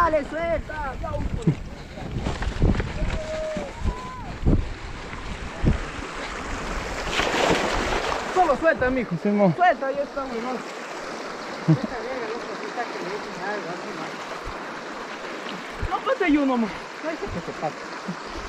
Dale, suelta. Solo suelta, mijo. Simón. Suelta, ya está muy mal. No pase yo nomás. Ay, que se pasa.